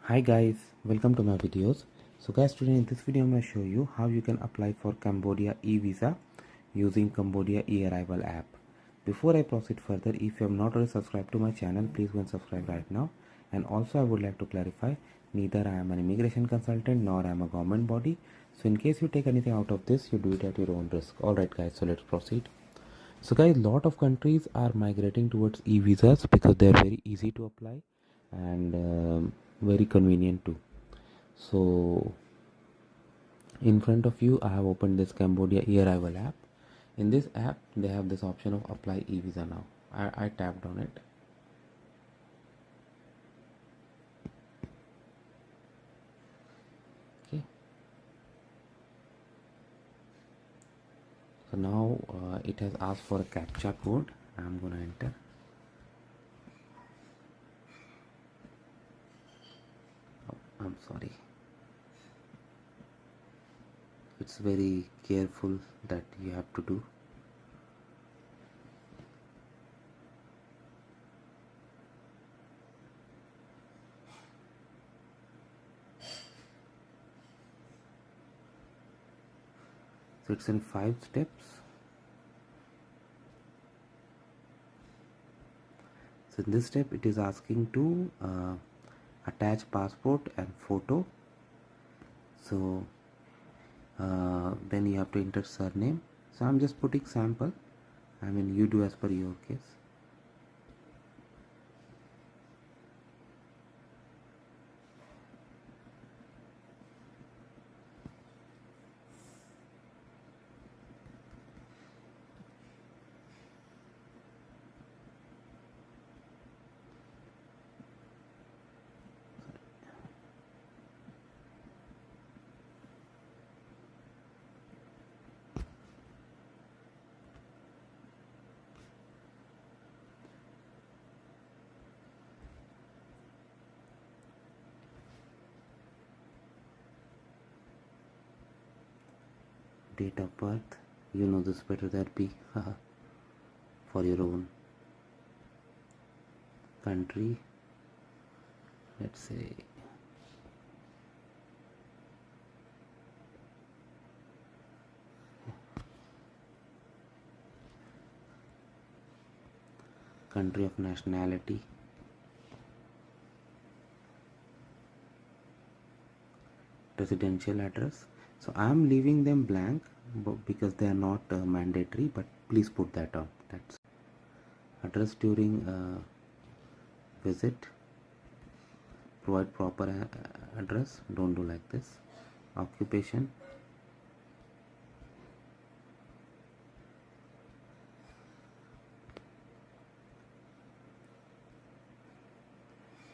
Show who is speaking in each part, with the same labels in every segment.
Speaker 1: Hi guys, welcome to my videos. So guys, today in this video I'm going to show you how you can apply for Cambodia eVisa using Cambodia e-arrival app. Before I proceed further, if you have not already subscribed to my channel, please go and subscribe right now. And also I would like to clarify, neither I am an immigration consultant nor I am a government body. So in case you take anything out of this, you do it at your own risk. Alright guys, so let's proceed. So guys, lot of countries are migrating towards e-visas because they are very easy to apply and very convenient too. So in front of you I have opened this Cambodia e-arrival app. In this app they have this option of apply e-visa now. I tapped on it. Okay, so now it has asked for a captcha code. I'm gonna enter. Oh, I'm sorry, it's very careful that you have to do. So it's in 5 steps. So in this step it is asking to attach passport and photo. So then you have to enter surname. So I'm just putting sample. I mean, you do as per your case. Date of birth, you know this better than me. For your own country, let's say country of nationality, residential address. So I am leaving them blank because they are not mandatory, but please put that on. That's address during visit. Provide proper address, don't do like this. Occupation,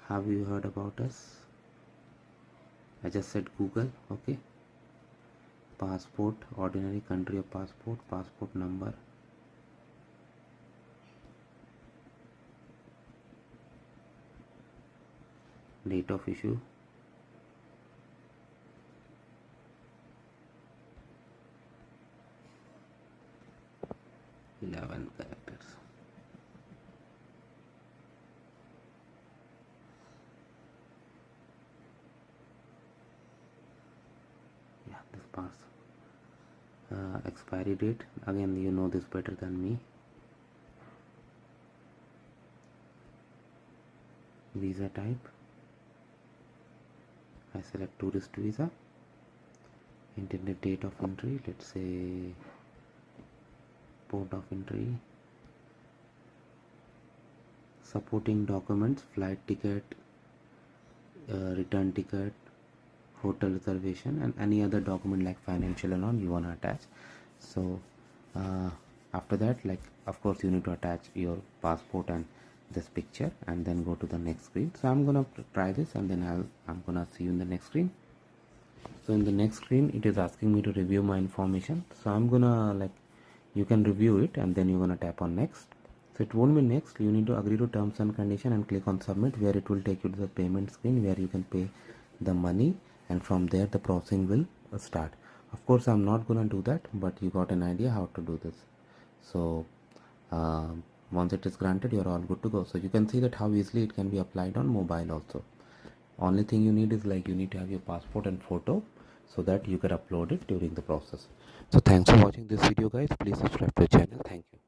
Speaker 1: have you heard about us? I just said Google. Okay, passport, ordinary country of passport, passport number, date of issue, (11 characters). Yeah, this pass. Expiry date, again you know this better than me. Visa type, I select tourist visa. Intended date of entry, let's say port of entry. Supporting documents, flight ticket, return ticket, hotel reservation, and any other document like financial and all you want to attach. So after that, like, of course you need to attach your passport and this picture, and then go to the next screen. So I'm gonna try this, and then I'm gonna see you in the next screen. So in the next screen it is asking me to review my information. So I'm gonna, like, you can review it, and then you're gonna tap on next. So it won't be next, you need to agree to terms and condition and click on submit, where it will take you to the payment screen where you can pay the money, and from there the processing will start. Of course I'm not gonna do that, but you got an idea how to do this. So once it is granted, you're all good to go. So you can see that how easily it can be applied on mobile also. Only thing you need is like you need to have your passport and photo so that you can upload it during the process. So thanks for watching this video guys. Please subscribe to the channel. Thank you.